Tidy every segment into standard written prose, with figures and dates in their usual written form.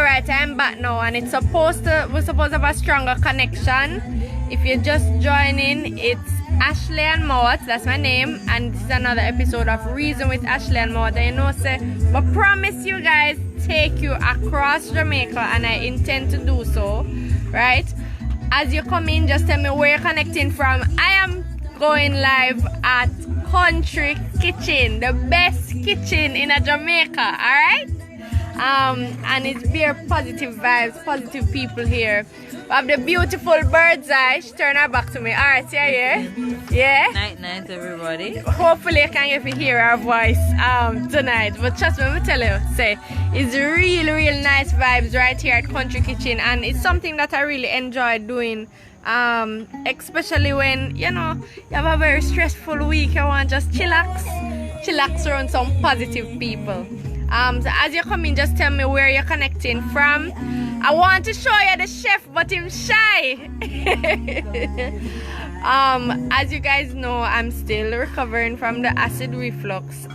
Alright, I'm back now, and we're supposed to have a stronger connection. If you're just joining, it's Ashleigh-Ann Mowatt, that's my name, and this is another episode of Reason with Ashleigh-Ann Mowatt. And you know, I promise you guys take you across Jamaica, and I intend to do so, right? As you come in, just tell me where you're connecting from. I am going live at Country Kitchen, the best kitchen in Jamaica, alright? And it's very positive vibes, positive people here. We have the beautiful Birdz I. She turned her back to me. Alright, yeah? Night, everybody. Hopefully you can get to hear our voice tonight. But trust me, let me tell you, it's real nice vibes right here at Country Kitchen. And it's something that I really enjoy doing. Especially when, you know, you have a very stressful week, you want to just chillax around some positive people. So as you come in, just tell me where you're connecting from. I want to show you the chef, but I'm shy. As you guys know, I'm still recovering from the acid reflux.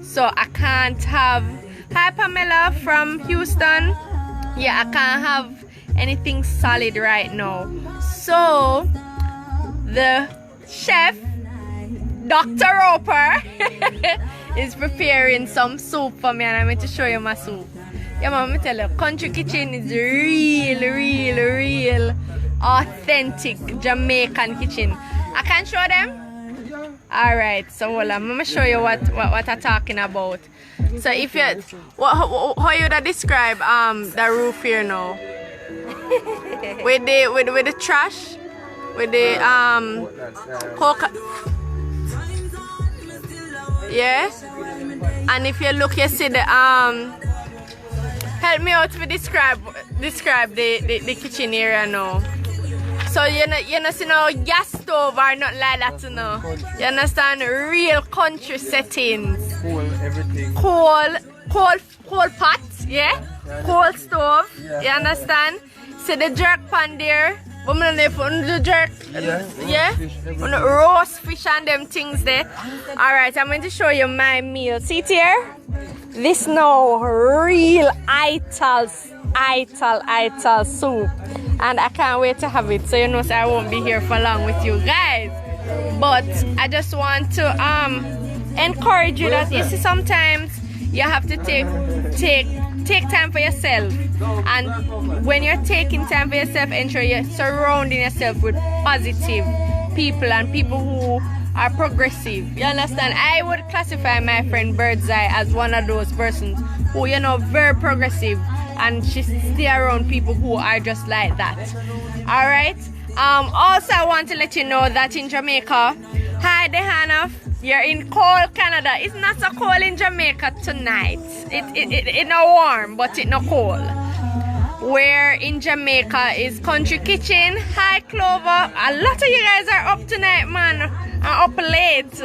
So I can't have. Hi Pamela from Houston. Yeah, I can't have anything solid right now. So the chef, Dr. Roper, is preparing some soup for me, and I'm going to show you my soup. Yeah, mom, let me tell you, Country Kitchen is real authentic Jamaican kitchen. I can show them? Alright, so hold on, I'm going to show you what I'm talking about. So if you, how you would describe the roof here now? with the trash, with the coca, yeah. And if you look, you see the help me out to describe the kitchen area now. So you know see no gas stove or not like that, you know. You understand? Real country settings. Coal, everything. Coal pot, yeah? Coal stove, you understand? See the jerk pan there. Woman the jerk, yeah? On the roast fish and them things there. Alright, I'm going to show you my meal. See it here? This now real ital soup. And I can't wait to have it. So you know, so I won't be here for long with you guys. But I just want to encourage you that you see sometimes you have to take time for yourself, and when you're taking time for yourself, ensure you're surrounding yourself with positive people and people who are progressive. You understand? I would classify my friend Birdz I as one of those persons who, you know, very progressive, and she stay around people who are just like that. Alright? Also I want to let you know that in Jamaica, hi Dehanaf, you're in cold Canada. It's not so cold in Jamaica tonight. It's not warm, but it's not cold. Where in Jamaica is Country Kitchen. Hi Clover. A lot of you guys are up tonight, man. Up late.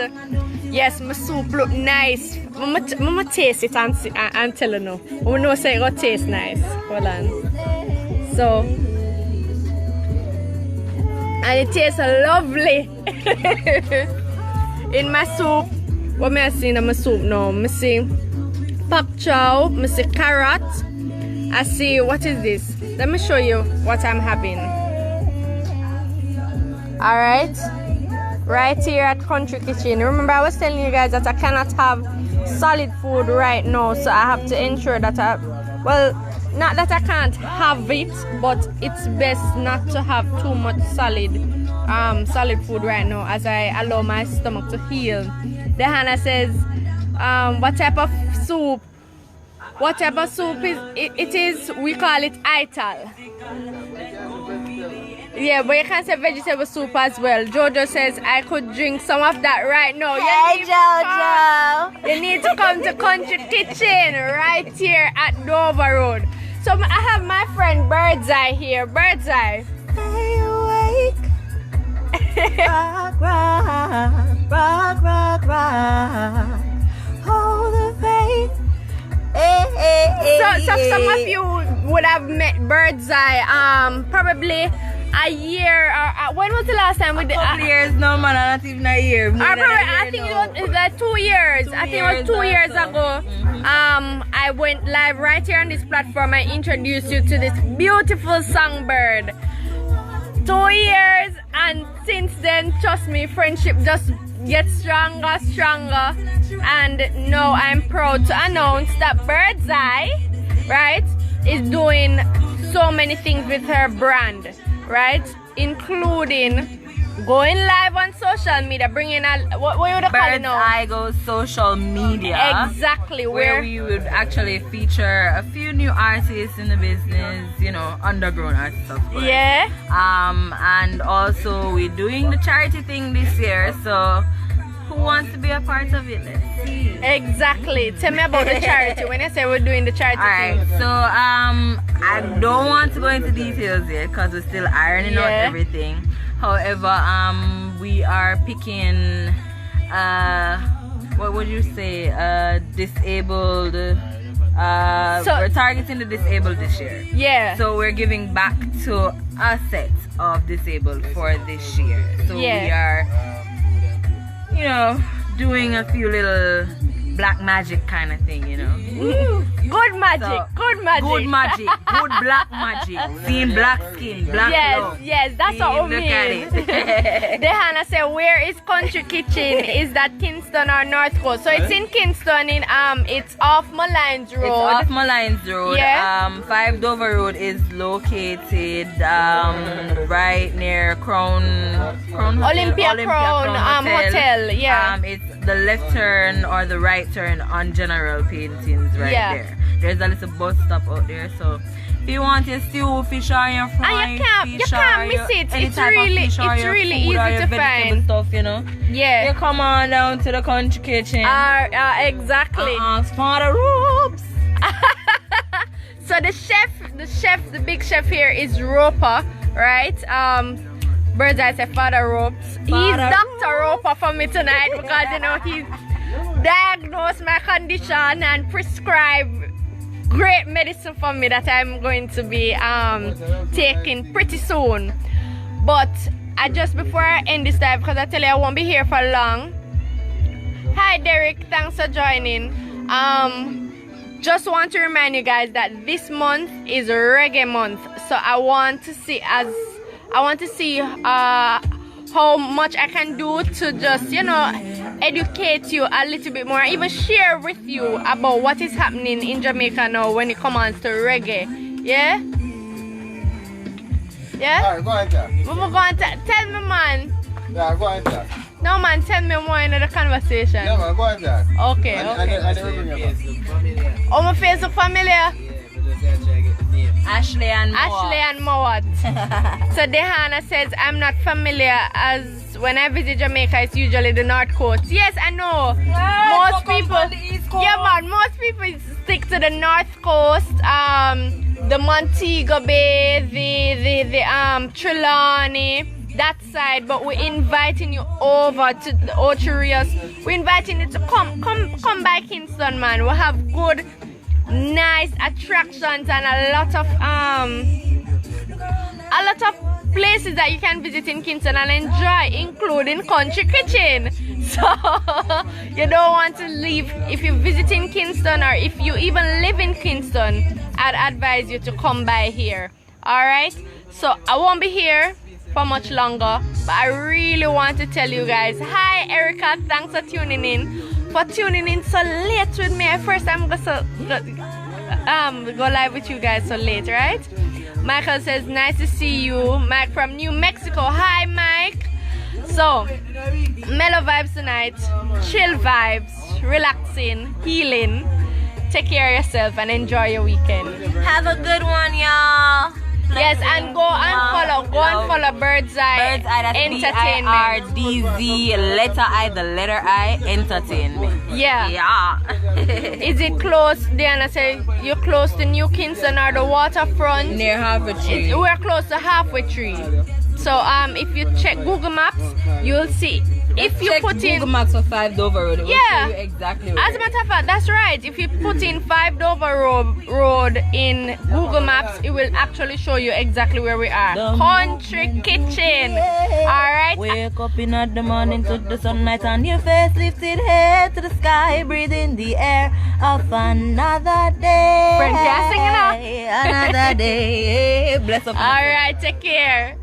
Yes, my soup look nice. Mama taste it and tell you now. We know say it gonna taste nice. Hold on. So, and it tastes lovely. In my soup, what may I see in my soup now? I see pak chow, I see carrot, I see, what is this? Let me show you what I'm having. Alright, right here at Country Kitchen. Remember I was telling you guys that I cannot have solid food right now, so I have to ensure that well, not that I can't have it, but it's best not to have too much solid food right now, as I allow my stomach to heal. The Hannah says, what type of soup? What type of soup is it is? We call it ital. Yeah, but you can say vegetable soup as well. Jojo says I could drink some of that right now. Hey Jojo! You need to come to Country Kitchen right here at Dover Road. So I have my friend Birdz I here. Birdz I. rock, hold the faith. So some of you would have met Birdz I probably a year. When was the last time we did? A couple years, no man, not even a year. I think it was like 2 years. I think it was 2 years ago. I went live right here on this platform. I introduced you to this beautiful songbird. 2 years, and since then, trust me, friendship just gets stronger, and now I'm proud to announce that Birdz I, right, is doing so many things with her brand, right, including going live on social media, bringing a what would you call it now? Birdz I goes social media. Exactly, where we would actually feature a few new artists in the business, you know, underground artists of course. Yeah. And also we're doing the charity thing this year, so who wants to be a part of it? Let's see. Exactly. Tell me about the charity. When I say we're doing the charity thing. So I don't want to go into details yet because we're still ironing out everything. However, we are picking what would you say, disabled, we're targeting the disabled this year. Yeah. So we're giving back to a set of disabled for this year. So we are, you know, doing a few little black magic kind of thing, you know. Good magic, so, good magic. Good magic, good black magic. Seeing black skin, black love. Yes, that's what we mean. Dehana said, where is Country Kitchen? Is that Kingston or North Coast? So it's in Kingston, it's off Malines Road. It's off Malines Road. Yeah. 5 Dover Road is located right near Crown Hotel, Olympia Crown Hotel. Yeah. It's the left turn or the right turn on General Paintings right there. There's a little bus stop out there, so if you want your stew, fish or your fry, and you can't miss it. It's really easy to find stuff, you know. Yeah. You come on down to the Country Kitchen. Exactly. Ask for the ropes. So the big chef here is Roper, right? Birdz I said Father Ropes. He's Dr. Roper for me tonight because you know he's diagnosed my condition and prescribed great medicine for me that I'm going to be taking pretty soon. But before I end this live, because I tell you I won't be here for long. Hi Derek, thanks for joining. Just want to remind you guys that this month is reggae month, so I want to see how much I can do to just, you know, educate you a little bit more, even share with you about what is happening in Jamaica now when it comes to reggae. Yeah? Yeah? Alright, go ahead, Jack. Tell me, man. Yeah, go ahead, Jack. No, man, tell me more in the conversation. Yeah, man, go ahead, Jack. Okay, Oh, my Facebook familiar? Ashleigh-Ann Mowatt. So Dehana says, I'm not familiar, as when I visit Jamaica it's usually the North Coast. Yes, I know. Most people, most people stick to the North Coast, the Montego Bay, the Trelawney, that side. But we're inviting you over to the Ocherius. We're inviting you to come by Kingston, man. We'll have good, nice attractions and a lot of places that you can visit in Kingston and enjoy, including Country Kitchen. So you don't want to leave. If you're visiting Kingston or if you even live in Kingston, I'd advise you to come by here. Alright, so I won't be here for much longer, but I really want to tell you guys, hi Erica, thanks for tuning in. So late with me. First I'm gonna go live with you guys so late, right? Michael says, nice to see you. Mike from New Mexico. Hi Mike. So mellow vibes tonight, chill vibes, relaxing, healing. Take care of yourself and enjoy your weekend. Have a good one, y'all. Yes, and go and follow Birdz I Entertainment. BIRDZ, letter I, the letter I, Entertainment. Yeah. Is it close? Diana said you're close to New Kingston or the waterfront. Near Halfway Tree. We're close to Halfway Tree. So if you check Google Maps, you'll see if you check put in Google Maps for 5 Dover Road, it will Yeah. show you exactly where As a matter of fact, that's right. If you put in 5 Dover Road in Google Maps, it will actually show you exactly where we are. Country Kitchen. Alright? Wake up in the morning to the sunlight on your face, lifted head to the sky, breathing the air of another day. Friend, can I sing it now? Another day. Bless up. Alright, take care.